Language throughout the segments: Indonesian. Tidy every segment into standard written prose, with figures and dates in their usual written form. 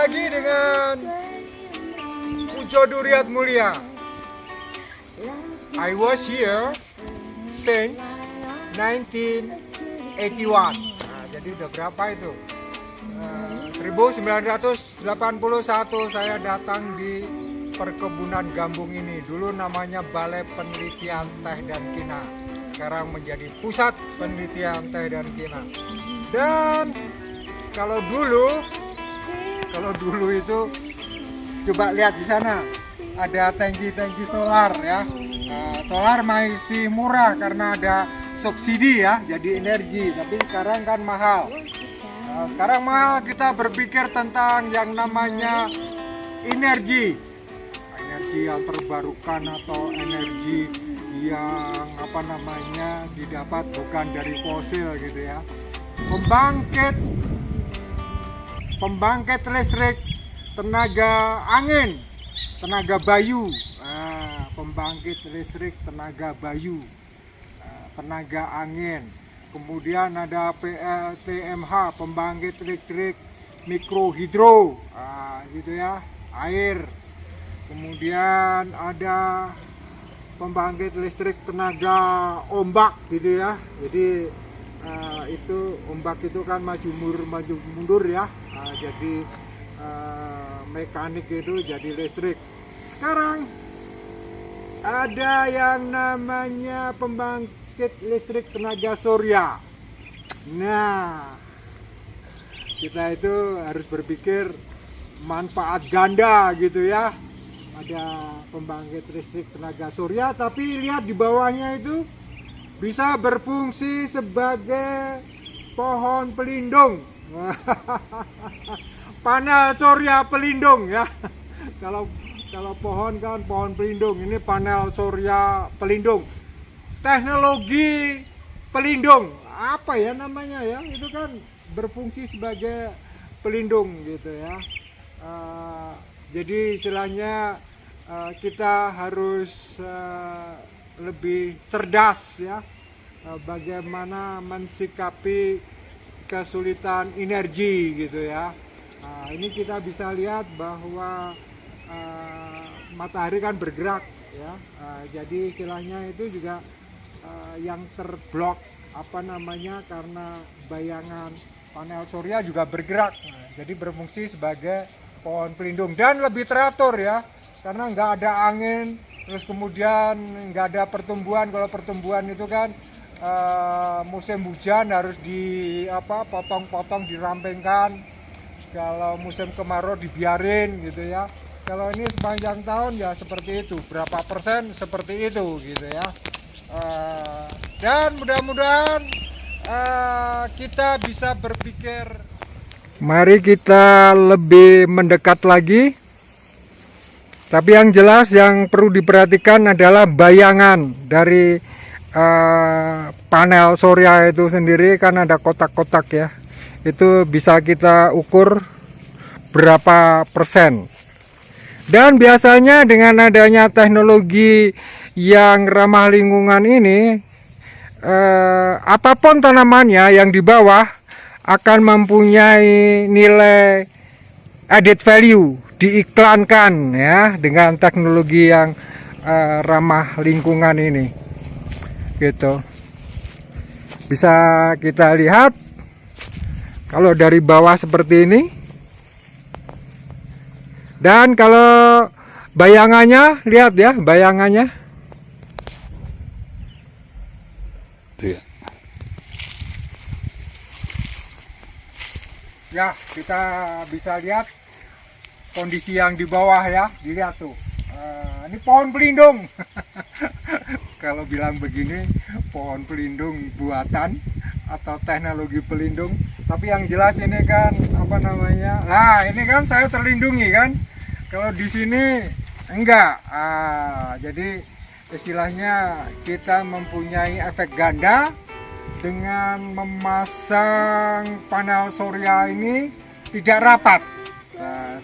lagi dengan Pujo Duriat Mulia. I was here since 1981. Nah, jadi udah berapa itu? 1981 saya datang di perkebunan gambung ini. Dulu namanya Balai Penelitian Teh dan Kina. Sekarang menjadi Pusat Penelitian Teh dan Kina. Dan kalau dulu itu coba lihat di sana ada tangki-tangki solar ya. Solar masih murah karena ada subsidi ya, jadi energi. Tapi sekarang kan mahal. Sekarang mahal, kita berpikir tentang yang namanya energi yang terbarukan atau energi yang didapat bukan dari fosil gitu ya. Pembangkit listrik tenaga angin, tenaga bayu, pembangkit listrik tenaga bayu, tenaga angin. Kemudian ada PLTMH, pembangkit listrik mikrohidro, gitu ya, air. Kemudian ada pembangkit listrik tenaga ombak gitu ya. Jadi itu ombak itu kan maju mundur ya. Jadi mekanik itu jadi listrik. Sekarang ada yang namanya pembangkit listrik tenaga surya. Nah, kita itu harus berpikir manfaat ganda gitu ya. Ada pembangkit listrik tenaga surya, tapi lihat di bawahnya itu bisa berfungsi sebagai pohon pelindung. Panel surya pelindung ya. Kalau pohon kan pohon pelindung, ini panel surya pelindung. Teknologi pelindung, apa ya namanya ya? Itu kan berfungsi sebagai pelindung gitu ya. Jadi istilahnya kita harus lebih cerdas ya, bagaimana mensikapi kesulitan energi gitu ya. Ini kita bisa lihat bahwa matahari kan bergerak ya. Jadi istilahnya itu juga yang terblok karena bayangan panel surya juga bergerak. Jadi berfungsi sebagai pohon pelindung dan lebih teratur ya, karena nggak ada angin, terus kemudian nggak ada pertumbuhan. Kalau pertumbuhan itu kan musim hujan harus potong-potong, dirampingkan. Kalau musim kemarau dibiarin gitu ya. Kalau ini sepanjang tahun ya seperti itu, berapa persen seperti itu gitu ya. Dan mudah-mudahan kita bisa berpikir. Mari kita lebih mendekat lagi. Tapi yang jelas yang perlu diperhatikan adalah bayangan dari panel surya itu sendiri, kan ada kotak-kotak ya. Itu bisa kita ukur berapa persen. Dan biasanya dengan adanya teknologi yang ramah lingkungan ini, apapun tanamannya yang di bawah akan mempunyai nilai added value, diiklankan ya dengan teknologi yang ramah lingkungan ini gitu. Bisa kita lihat kalau dari bawah seperti ini, dan kalau bayangannya, lihat ya bayangannya. Ya, kita bisa lihat kondisi yang di bawah ya, dilihat tuh. Ini pohon pelindung. Kalau bilang begini, pohon pelindung buatan atau teknologi pelindung. Tapi yang jelas ini kan ini kan saya terlindungi kan. Kalau di sini enggak. Jadi istilahnya kita mempunyai efek ganda dengan memasang panel surya ini tidak rapat,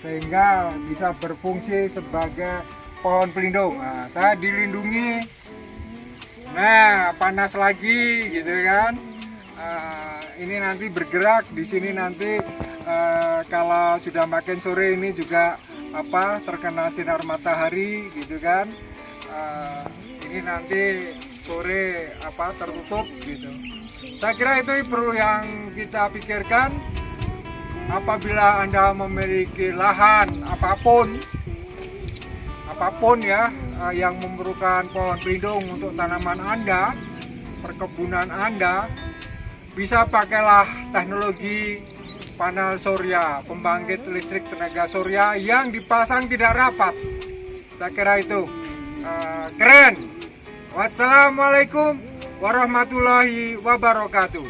sehingga bisa berfungsi sebagai pohon pelindung. Saya dilindungi, panas lagi gitu kan. Ini nanti bergerak di sini, nanti kalau sudah makin sore ini juga terkena sinar matahari gitu kan. Ini nanti sore tertutup gitu. Saya kira itu perlu yang kita pikirkan. Apabila Anda memiliki lahan apapun ya yang memerlukan pohon pelindung untuk tanaman Anda, perkebunan Anda, bisa pakailah teknologi panel surya, pembangkit listrik tenaga surya yang dipasang tidak rapat. Saya kira itu keren. Wassalamualaikum warahmatullahi wabarakatuh.